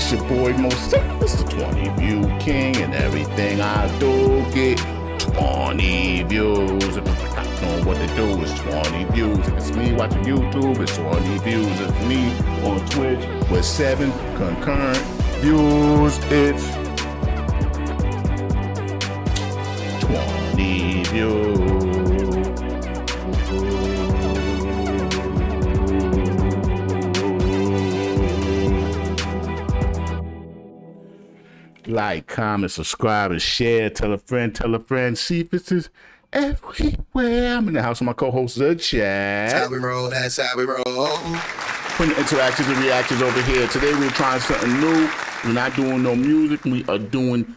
It's your boy Moseefus, the 20 view king, and everything I do get 20 views. If I know what to do, it's 20 views. If it's me watching YouTube, it's 20 views. If it's me on Twitch with 7 concurrent views, it's 20 views. Like, comment, subscribe, and share. Tell a friend, Moseefus is everywhere. I'm in the house with my co-host, The Chat. That's how we roll, that's how we roll. Putting interactions and reactions over here. Today we're trying something new. We're not doing no music. We are doing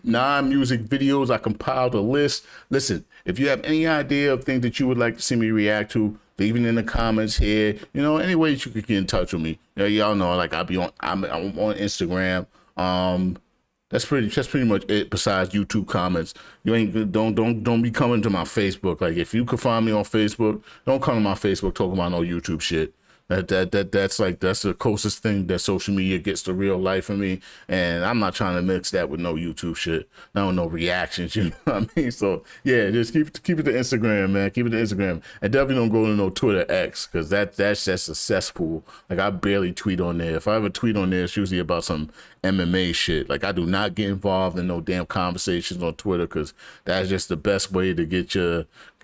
non-music videos. I compiled a list. Listen, if you have any idea of things that you would like to see me react to, leave it in the comments here. You know, any way that you could get in touch with me. You know, y'all know, like, I'm on Instagram. That's pretty much it. Besides YouTube comments, you ain't don't be coming to my Facebook. Like, if you can find me on Facebook, don't come to my Facebook talking about no YouTube shit. That's the closest thing that social media gets to real life for me, and I'm not trying to mix that with no YouTube shit. No reactions, you know what I mean? So yeah, just keep it to Instagram, man. Keep it to Instagram, and definitely don't go to no Twitter X, because that's just a cesspool. Like, I barely tweet on there. If I ever tweet on there, it's usually about some MMA shit. Like, I do not get involved in no damn conversations on Twitter, because that's just the best way to get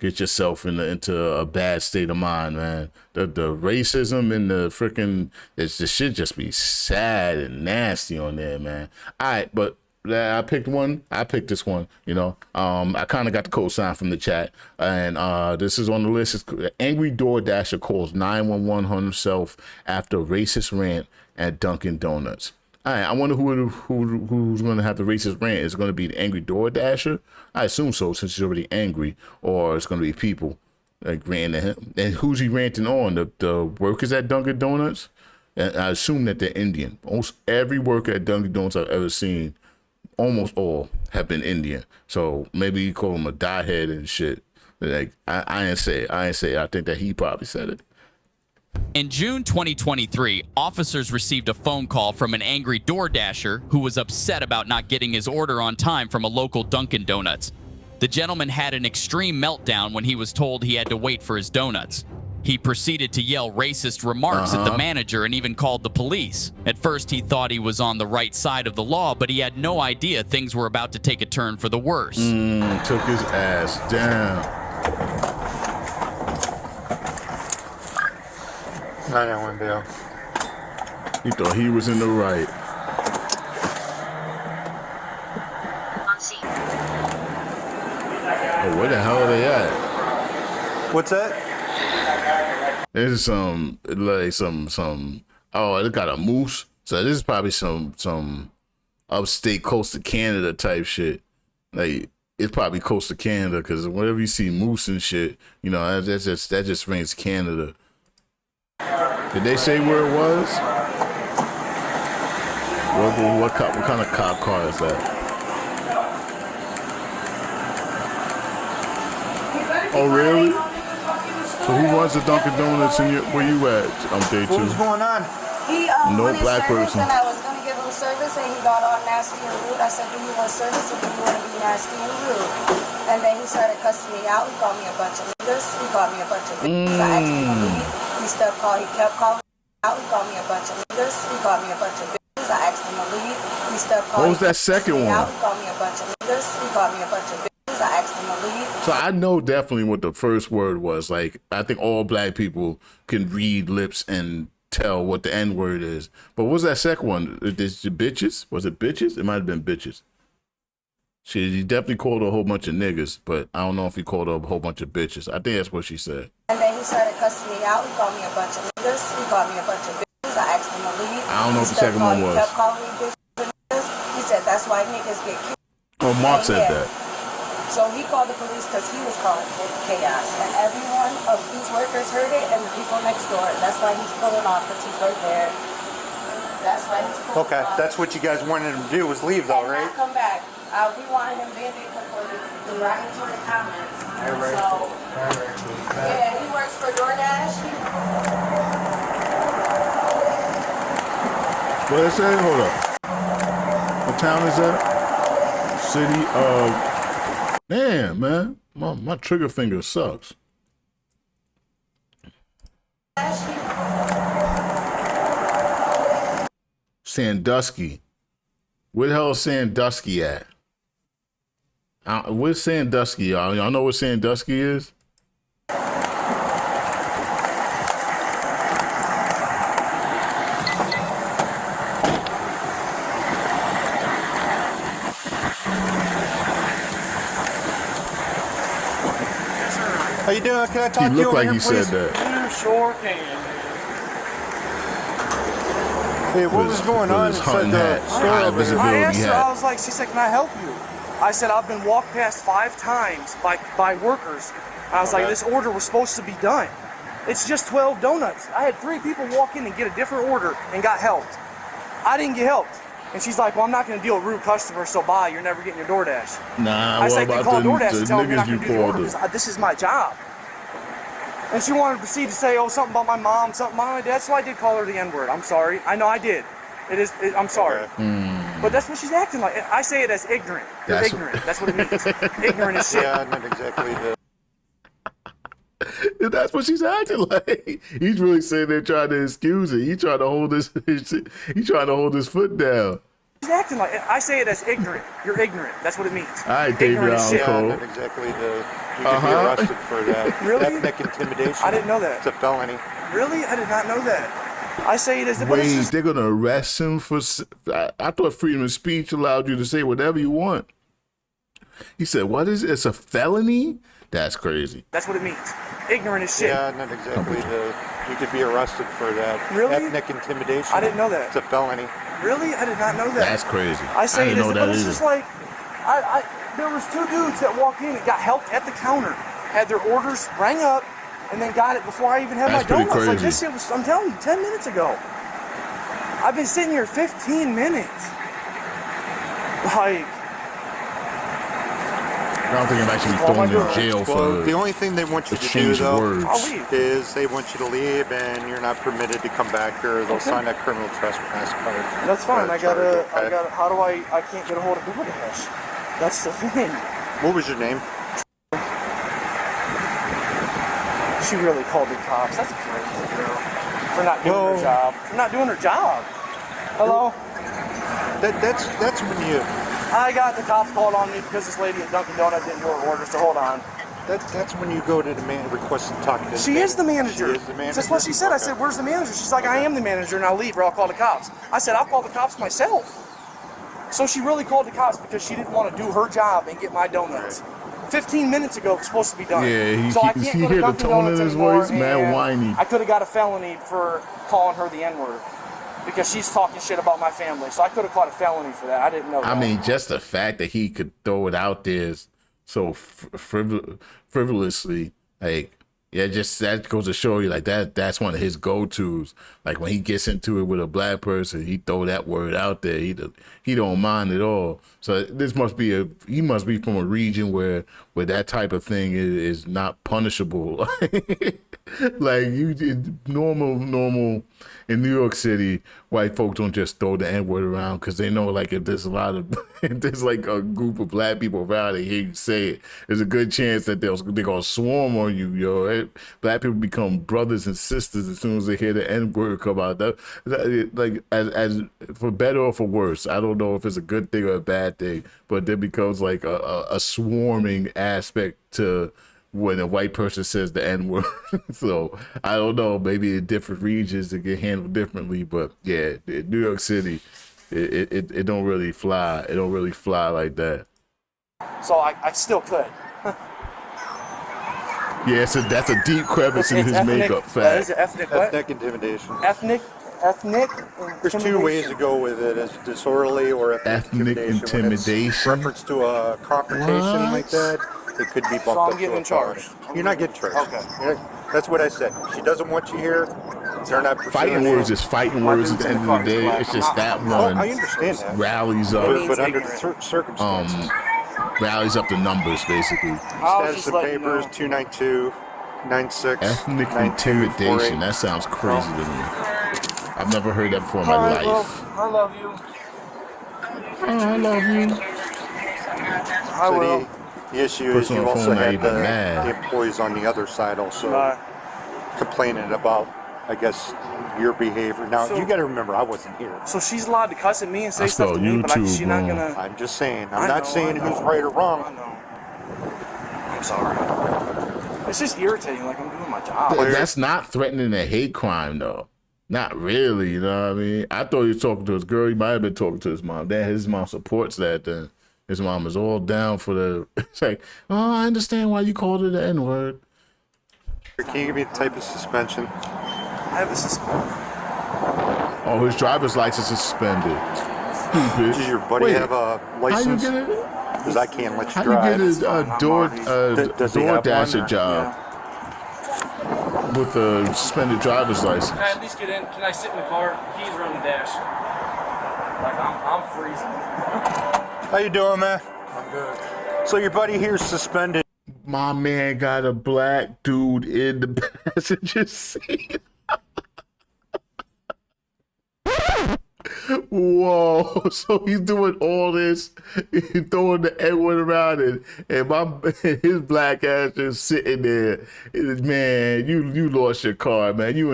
yourself into a bad state of mind, man. The racism and the freaking, the shit just be sad and nasty on there, man. All right, but I picked this one, you know. I kind of got the co-sign from the chat, and this is on the list. It's angry DoorDasher calls 911 on himself after racist rant at Dunkin' Donuts. All right, I wonder who's going to have the racist rant. Is it going to be the angry DoorDasher? I assume so, since he's already angry, or it's going to be people like ranting at him. And who's he ranting on? The workers at Dunkin' Donuts? And I assume that they're Indian. Almost every worker at Dunkin' Donuts I've ever seen, almost all, have been Indian. So maybe you call him a diehead and shit. Like, I didn't say it. I think that he probably said it. In June 2023, officers received a phone call from an angry DoorDasher who was upset about not getting his order on time from a local Dunkin' Donuts. The gentleman had an extreme meltdown when he was told he had to wait for his donuts. He proceeded to yell racist remarks at the manager and even called the police. At first, he thought he was on the right side of the law, but he had no idea things were about to take a turn for the worse. Took his ass down. 911 Bill. He thought he was in the right. Oh, where the hell are they at? What's that? There's some oh, it got a moose. So this is probably some upstate coast of Canada type shit. Like, it's probably coast of Canada, because whenever you see moose and shit, you know, that just rings Canada. Did they say where it was? What kind of cop car is that? Oh, really? So who runs the Dunkin' Donuts where you at? Day 2. What was going on? He No wanted black service, person. and I was going to give him service, and he got all nasty and rude. I said, do you want service, or do you want to be nasty and rude? And then he started cussing me out. He called me a bunch of niggas. He called me a bunch of bitches. I asked him to leave. He kept calling me out. He called me a bunch of niggas. He called me a bunch of bitches. I asked him to leave. He still called me. What was that second one? He called me a bunch of niggas. He called me a bunch of bitches. I asked him to leave. So I know definitely what the first word was. Like, I think all black people can read lips and tell what the N word is. But what was that second one? Is it bitches? Was it bitches? It might have been bitches. He definitely called her a whole bunch of niggas, but I don't know if he called her a whole bunch of bitches. I think that's what she said. And then he started cussing me out. He called me a bunch of niggas. He called me a bunch of bitches. I asked him to leave. I don't know what the second one was. He kept calling me bitches and niggas. He said that's why niggas get killed. Oh, Mark said that. So he called the police because he was calling chaos. And every one of these workers heard it, and the people next door. That's why he's pulling off, because he's right there. That's why he's pulling off. That's what you guys wanted him to do, was leave though, right? Come back. We wanted him banned for the derogatory comments. So, yeah, he works for DoorDashe. What did it say? Hold up. What town is that? City of... Damn, man. My trigger finger sucks. Sandusky. Where the hell is Sandusky at? Where's Sandusky, y'all? Y'all know what Sandusky is? How you doing? Can I talk He to you looked over like here, he please? said that. You sure can. Hey, what was going on his inside hunting the hat, store high over here? visibility I asked her, hat. I was like, she said, can I help you? I said, I've been walked past 5 times by workers. I was like, this order was supposed to be done. It's just 12 donuts. I had 3 people walk in and get a different order and got helped. I didn't get helped. And she's like, well, I'm not going to deal with rude customers, so bye, you're never getting your DoorDash. Nah, I what said, about call the DoorDash and tell them you're not niggas going you to do the order called? because this is my job. And she wanted to proceed to say, oh, something about my mom, something about my dad. So I did call her the N-word. I'm sorry. I know I did. I'm sorry. But that's what she's acting like. I say it as ignorant. You're ignorant. That's what it means. Ignorant as shit. Yeah, not exactly the... That's what she's acting like. He's really sitting there trying to excuse it. He trying to hold his foot down. She's acting like I say it as ignorant. You're ignorant. That's what it means. All right, David Ignorant as shit. Yeah, Cole. not exactly the... You could be arrested for that. Really? Ethnic intimidation. I didn't know that. It's a felony. Really? I did not know that. I say it as the Wait, they're gonna arrest him for... I thought freedom of speech allowed you to say whatever you want. He said, what is it? It's a felony? That's crazy. That's what it means. Ignorant as shit. Yeah, not exactly the... You could be arrested for that. Really? Ethnic intimidation. I didn't know that. It's a felony. Really? I did not know that. That's crazy. I say it didn't as know but that it's either. just like there was 2 dudes that walked in and got helped at the counter, had their orders rang up, and then got it before I even had That's my pretty donuts. Like crazy. this shit was, I'm telling you, 10 minutes ago. I've been sitting here 15 minutes. Like, I don't think I'm actually throwing you in jail Well, for the only thing they want you to do, exchange though, words. I'll leave. is they want you to leave and you're not permitted to come back here. They'll sign that criminal trespass card. That's fine. I charge, gotta, okay? how do I can't get a hold of DoorDash. That's the thing. What was your name? She really called the cops. That's crazy, girl. For not doing her job. For not doing her job. Hello? That's when you... I got the cops called on me because this lady at Dunkin' Donuts didn't do her order, so hold on. That's when you go to the man request to talk to the She is the manager. She is the manager. That's what she said. I said, where's the manager? She's like, I am the manager, and I'll leave or I'll call the cops. I said, I'll call the cops myself. So she really called the cops because she didn't want to do her job and get my donuts. 15 minutes ago, it was supposed to be done. Yeah, so I you can't hear go to the Dunkin' tone in Donuts his anymore, voice? Man, and whiny. I could have got a felony for calling her the N-word because she's talking shit about my family. So I could have caught a felony for that. I didn't know that. I mean, just the fact that he could throw it out there so frivolously, like, yeah, just that goes to show you, like, that's one of his go-tos. Like, when he gets into it with a black person, he throw that word out there. He don't mind at all. So he must be from a region where that type of thing is not punishable. Like, normal in New York City, white folks don't just throw the N-word around because they know, like, if there's if there's like a group of black people around, they hear you say it, there's a good chance that they're gonna swarm on you, yo. Black people become brothers and sisters as soon as they hear the N-word come out. Like, as for better or for worse, I don't know if it's a good thing or a bad thing, but there becomes like a swarming aspect to when a white person says the N-word. So I don't know, maybe in different regions it get handled differently, but yeah, in New York City, it don't really fly. It don't really fly like that. So I still could. Yeah, so that's a deep crevice in It's his ethnic, makeup. Is Fact. it ethnic what? Ethnic intimidation. Ethnic There's 2 ways to go with it: it's disorderly or ethnic intimidation. When it's intimidation? reference to a confrontation like that, it could be bumped So I'm up getting to in a charge. felony. You're not getting charged. Okay. That's what I said. She doesn't want you here. They're not pursuing Fighting it. words is fighting words at the end of the day. It's just that one I understand that. rallies up, But under the circumstances. rallies up the numbers, basically. I was Status just of letting you papers, know. 292, 96. Ethnic 92, intimidation. 48. That sounds crazy to me. I've never heard that before in my All right, well, life. I love you. I love you. I will. The issue is Person you on the also phone not had even the mad. employees on the other side also Bye. complaining about, I guess, your behavior. Now, So- you got to remember, I wasn't here. So she's allowed to cuss at me and say I stuff to spelled me, but YouTube she's not wrong. gonna. I'm just saying. I'm I not know, saying I know. who's right or I wrong. know. I'm sorry. It's just irritating. Like I'm doing my job. But that's not threatening a hate crime, though. Not really, you know what I mean? I thought he was talking to his girl. He might have been talking to his mom. Then his mom supports that. Then his mom is all down for the. It's like, oh, I understand why you called it the N-word. Can you give me the type of suspension? I have a suspicion. Oh, his driver's license is suspended. Stupid. Does your buddy have a license? How you get it? Because I can't let you How drive. you get a Does he have DoorDashe one, or- job with a suspended driver's license? Can I at least get in? Can I sit in the car? Keys are on the dash. Like I'm freezing. How you doing, man? I'm good. So your buddy here's suspended. My man got a black dude in the passenger seat. Whoa, so he's doing all this, he's throwing the N-word around and his black ass just sitting there. Man, you lost your car, man. You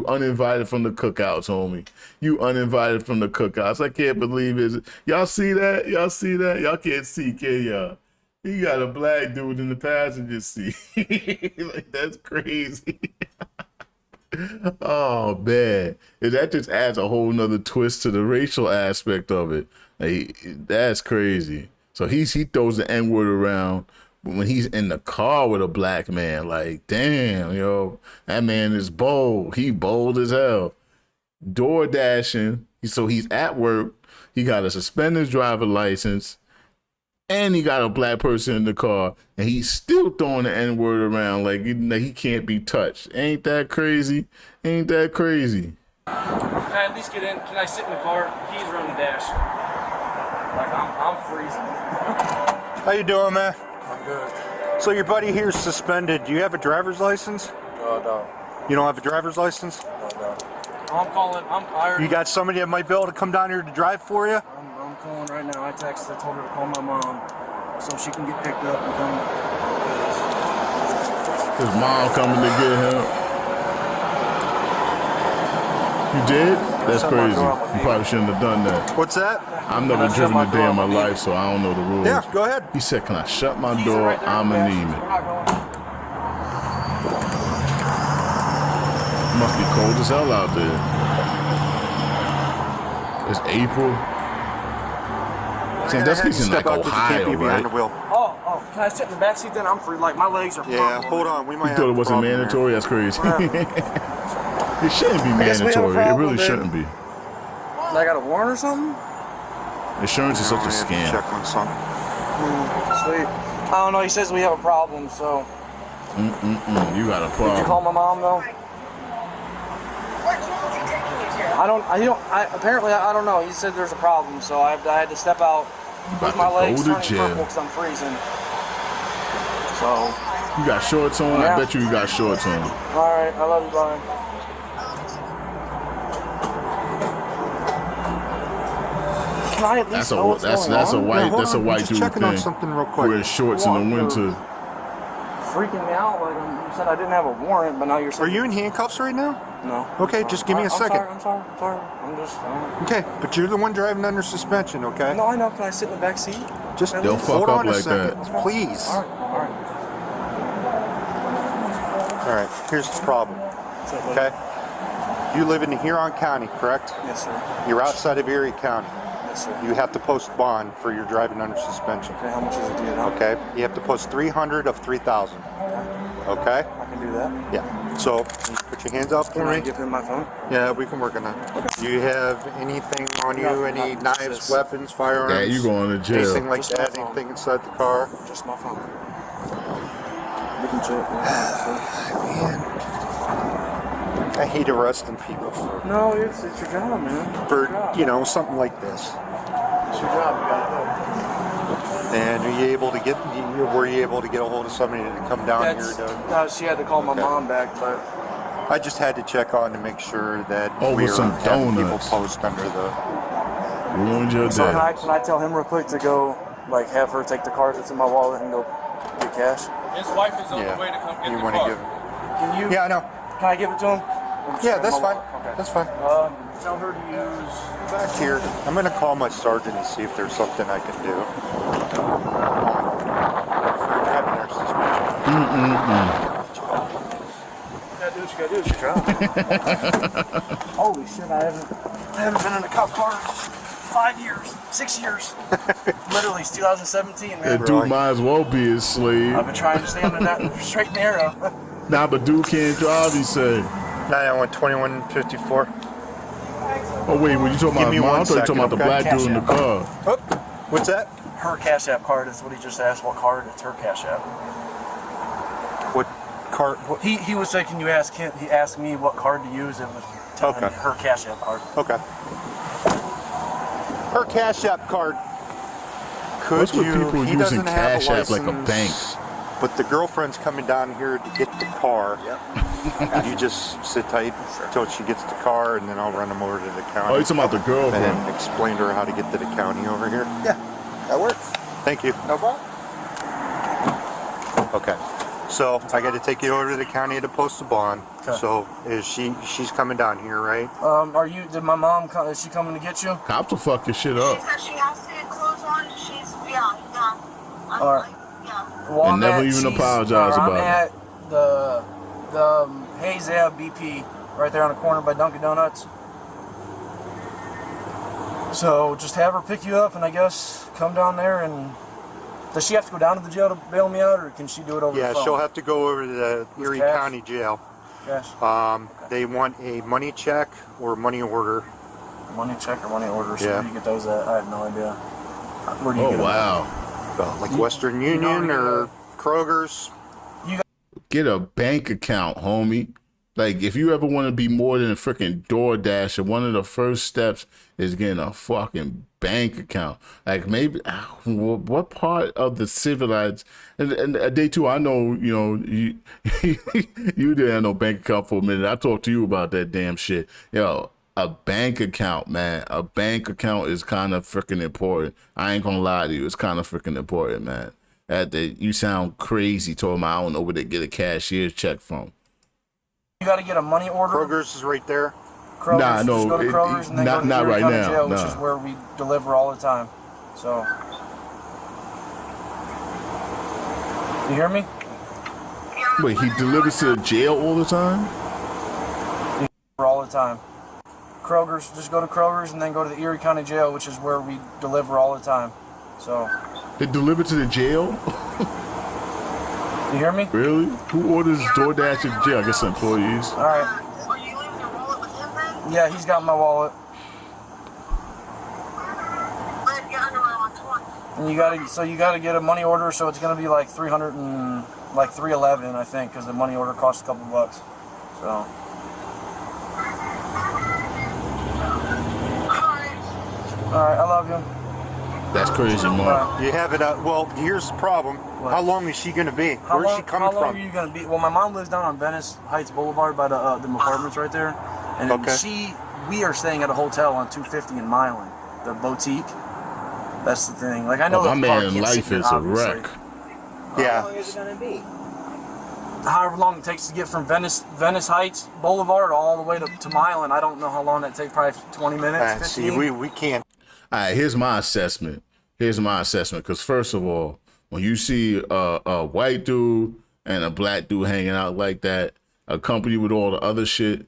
uninvited from the cookouts, homie. You uninvited from the cookouts. I can't believe it. Y'all see that? Y'all see that? Y'all can't see, can y'all? He got a black dude in the passenger seat. Like, that's crazy. Oh man, that just adds a whole nother twist to the racial aspect of it. Like, that's crazy. So he throws the N-word around, but when he's in the car with a black man, like, damn, yo, that man is bold. He bold as hell. Door dashing. So he's at work. He got a suspended driver license. And he got a black person in the car, and he's still throwing the N-word around like he can't be touched. Ain't that crazy? Ain't that crazy? Can I at least get in? Can I sit in the car? Keys are on the dash. Like I'm freezing. How you doing, man? I'm good. So your buddy here's suspended. Do you have a driver's license? No. You don't have a driver's license? No. I'm calling. I'm tired. You got somebody that might be able to come down here to drive for you? I'm calling right now. I texted, told her to call my mom so she can get picked up and come. His mom coming to get him. You did? That's crazy. You probably shouldn't have done that. What's that? I've never driven a day in my life, so I don't know the rules. Yeah, go ahead. He said, "Can I shut my door? I'm anemic." It must be cold as hell out there. It's April. Sandusky's in like Ohio, right? Oh, can I sit in the back seat then? I'm free. Like my legs are. Yeah, hold on. We might You thought it wasn't mandatory? That's crazy. It shouldn't be guess we have a mandatory. It problem really then. shouldn't be. I got a warrant or something? Insurance is such a scam. Check on something. Sweet. I don't know. He says we have a problem, so. You got a Did you call problem. my mom though? Apparently, I don't know. He said there's a problem, so I had to step out with my About to legs go to turning jail. purple because I'm freezing. So, You got shorts on? Yeah. I bet you got shorts on. all right. I love you, bye. Can I at least know what's going That's a on? white Now, hold that's a on. white Just dude checking on thing. something real quick. Wear shorts in the winter. Freaking me out. Like you said, I didn't have a warrant, but now you're saying. Are you in handcuffs right now? No. Okay, just give me a second. I'm sorry. I'm just. Okay, but you're the one driving under suspension, okay? No, I know. Can I sit in the back seat? Just At They'll least? fuck hold up on a like second, that. please. All right. All right, here's the problem, What's up, buddy? okay? You live in Huron County, correct? Yes, sir. You're outside of Erie County. Yes, sir. You have to post bond for your driving under suspension, Okay, how much is it to get out? okay? You have to post 300 of 3,000, okay? I can do that. Yeah, so put your hands up for Can I me. give him my phone? Yeah, we can work on that. Do you have anything on you, No, any not knives, just- weapons, firearms? Yeah, you going to jail. Anything like Just my that, phone. anything inside the car? Just my phone. We can check. Man, I hate arresting people No, it's your job, man. for, you know, something like this. It's your job. You gotta do And were you able to get a hold of somebody to come down here? she had to call my Okay. mom back, but I just had to check on to make sure that Oh, we with are some having people donuts. post under the. Ruined your So day. can I tell him real quick to go, like, have her take the card that's in my wallet and go get cash? His wife is on Yeah. the way to come get You the want to car. give? Can you? Yeah, I know. Can I give it to him? Yeah, that's fine. Okay. That's fine. Tell her to use. Back here. I'm gonna call my sergeant and see if there's something I can do. For having their suspension. You gotta do what you gotta do. It's your job. Holy shit! I haven't been in a cop car in 5 years, 6 years. Literally, it's 2017, man. That dude might as well be his slave. I've been trying to stay on that straight and narrow. Nah, but dude can't drive, he said. 911-2154. Oh, wait, when you talking Give about me mom, I one thought you talking about the second, black okay? dude in the car. Oh, what's that? Her Cash App card is what he just asked. What card? It's her Cash App. What card? What? He was saying, can you ask him? He asked me what card to use. It was telling Okay. me her Cash App card. Okay. Her Cash App card. Could What's with you? people He using doesn't have Cash a App like a license, bank? But the girlfriend's coming down here to get the car. Yep. Could you just sit tight until she gets the car, and then I'll run them over to the county. Oh, you're talking about the And girlfriend. then explain to her how to get to the county over here. Yeah, that works. Thank you. No problem. Okay. So I got to take you over to the county to post a bond. Okay. So she's coming down here, right? Did my mom come? Is she coming to get you? Cops will fuck your shit She up. said she has to get clothes on. Yeah. I'm All right. like, yeah. Well, And I'm never at- even she's- apologize I'm about it. at the Hayes Ave BP right there on the corner by Dunkin' Donuts. So just have her pick you up, and I guess come down there. And does she have to go down to the jail to bail me out, or can she do it over Yeah, the phone? she'll have to go over to the Erie cash? County Jail. Cash. They want a money check or money order. Money check or money order. So Yeah. where do you get those at? I have no idea. Where do you Oh, get them? wow. Like Western you know Union where to or Kroger's. Get a bank account, homie. Like, if you ever want to be more than a freaking DoorDasher, one of the first steps is getting a fucking bank account. Like, maybe, what part of the civilized, and day two, I know, you know, you, you didn't have no bank account for a minute. I talked to you about that damn shit. Yo, a bank account, man. A bank account is kind of freaking important. I ain't gonna lie to you. It's kind of freaking important, man. You sound crazy talking about I don't know where to get a cashier's check from. You got to get a money order. Kroger's is right there. Kroger's, Nah, no, just go to it- Kroger's and then not- go to not Erie right County now, Jail, which nah. is where we deliver all the time. So, you hear me? Wait, he delivers to the jail all the time? All the time. Kroger's, just go to Kroger's and then go to the Erie County Jail, which is where we deliver all the time. So, They deliver to the jail? you hear me? Really? Who orders DoorDash at the jail? I guess employees. All right. Are you leaving your wallet with him then? Yeah, he's got my wallet. Let your underwear on 20. And you gotta get a money order, so it's gonna be like 300 and like 311, I think, because the money order costs a couple bucks. So. All right, I love you. That's crazy, Mark. You have it out. Well, here's the problem. What? How long is she going to be? How Where's long, she coming how long from? are you gonna be? Well, my mom lives down on Venice Heights Boulevard by the apartments right there, and then Okay. we are staying at a hotel on 250 in Milan, the boutique. That's the thing. Like I know Oh, my the car man, can't life sit there, is a obviously. wreck. Yeah. How long is it gonna be? However long it takes to get from Venice Heights Boulevard all the way to Milan, I don't know how long that takes. Probably 20 minutes, 15. See, we can't. All right, here's my assessment. Because first of all, when you see a white dude and a black dude hanging out like that, accompanied with all the other shit,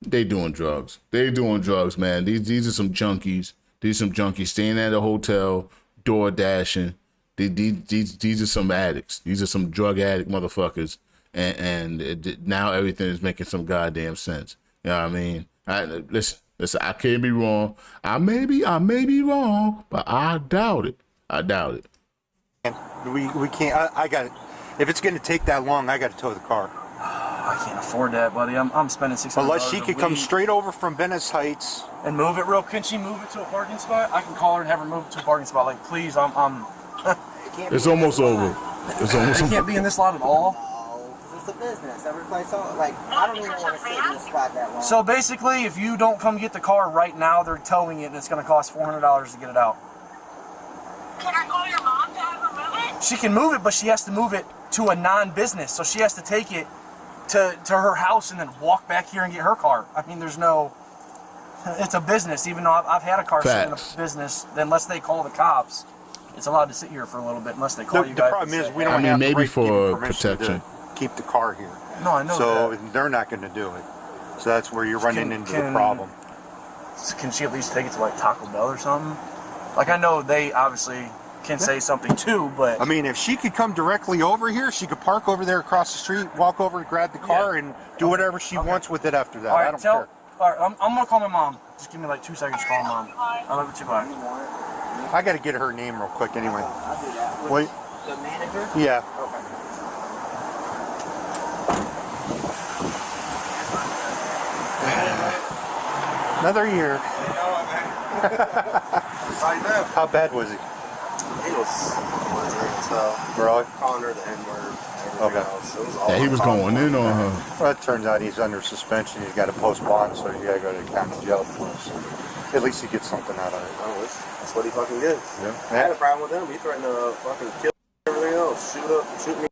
they doing drugs. They doing drugs, man. These are some junkies. These are some junkies staying at a hotel, door dashing. These are some addicts. These are some drug addict motherfuckers. And now everything is making some goddamn sense. You know what I mean? Listen, I can't be wrong. I may be wrong, but I doubt it. We can't. I got it. If it's going to take that long, I got to tow the car. I can't afford that, buddy. I'm spending $600. Unless she could a come week. straight over from Venice Heights. And move it real. Can she move it to a parking spot? I can call her and have her move it to a parking spot. Like, please, It's almost over. It's almost I over. can't be in this lot at all. it's a business. Every place, like, I don't even want to sit in this spot that long. So basically, if you don't come get the car right now, they're towing it, and it's going to cost $400 to get it out. Can I call your mom to have her move it? She can move it, but she has to move it to a non-business. So she has to take it to her house and then walk back here and get her car. I mean, there's no... It's a business, even though I've had a car sit in a business, unless they call the cops. It's allowed to sit here for a little bit unless they call you guys. The problem is we don't have maybe the right for to give you permission protection. to keep the car here. No, I know so that. they're not going to do it. So that's where you're running into the problem. Can she at least take it to like Taco Bell or something? Like, I know they obviously can say something too, but I mean, if she could come directly over here, she could park over there across the street, walk over, grab the car, and do whatever she wants with it after that. all right, I don't care. All right, I'm gonna call my mom. Just give me like 2 seconds to call mom. I love you too, bye. I got to get her name real quick anyway. I'll do that. Wait. The manager? Yeah. Okay. Another year. How bad was he? He was so Really? calling her the N-word. Okay. Yeah, he was going in on her. Well, it turns out he's under suspension. He's got a post bond, so you got to go to the county jail. At least he gets something out of it. Oh, that's what he fucking gets. Yeah. I had a problem with him. He threatened to fucking kill everything else, shoot me.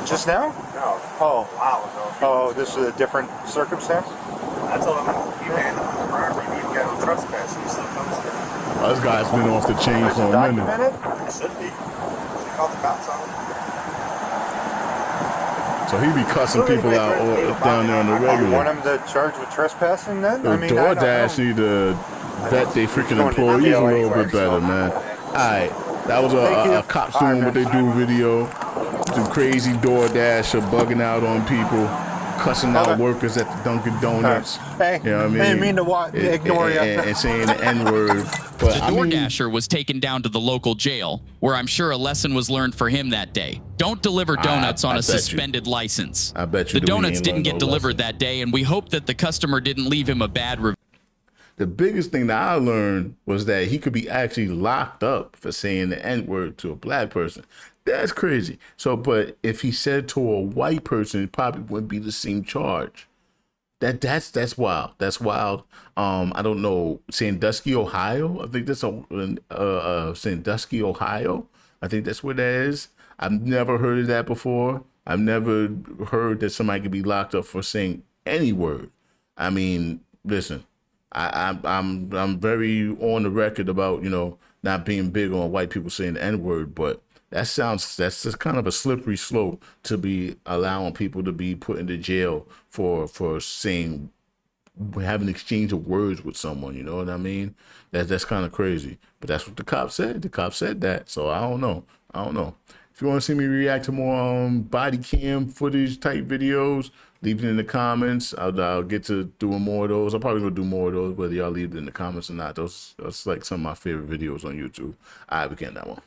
Just now? No, Oh. a while ago. Oh, this is a different circumstance? I told him he ran up the property. He got no trespass. He still comes here. This guy's been off the chain Is for it a minute. documented? It should be. Should call the cops on him. So he be cussing people out down there on the You want regular. him to charge with trespassing then? The I mean, I don't DoorDash know. need to vet their freaking employees a little bit better, man. Alright, that was a cops doing what they do video. The crazy DoorDash are bugging out on people, cussing out workers at the Dunkin' Donuts. Hey, You know what I mean? I didn't mean to ignore you. And saying the N-word. But The I mean, DoorDasher was taken down to the local jail, where I'm sure a lesson was learned for him that day. Don't deliver donuts on I a bet you. suspended license. I bet you The that we donuts ain't didn't learned get no delivered lesson. that day, and we hope that the customer didn't leave him a bad review. the biggest thing that I learned was that he could be actually locked up for saying the N-word to a black person. That's crazy. So, but if he said to a white person, it probably wouldn't be the same charge. That's wild. That's wild. I don't know. Sandusky, Ohio. I think that's Sandusky, Ohio. I think that's where that is. I've never heard of that before. I've never heard that somebody could be locked up for saying any word. I mean, listen, I'm very on the record about, you know, not being big on white people saying the N-word, but that's just kind of a slippery slope to be allowing people to be put into jail for saying, having an exchange of words with someone. You know what I mean? That's kind of crazy. But that's what the cop said. The cop said that. So I don't know. If you want to see me react to more body cam footage type videos, leave it in the comments. I'll get to doing more of those. I'll probably go do more of those, whether y'all leave it in the comments or not. That's like some of my favorite videos on YouTube. All right, we can that one.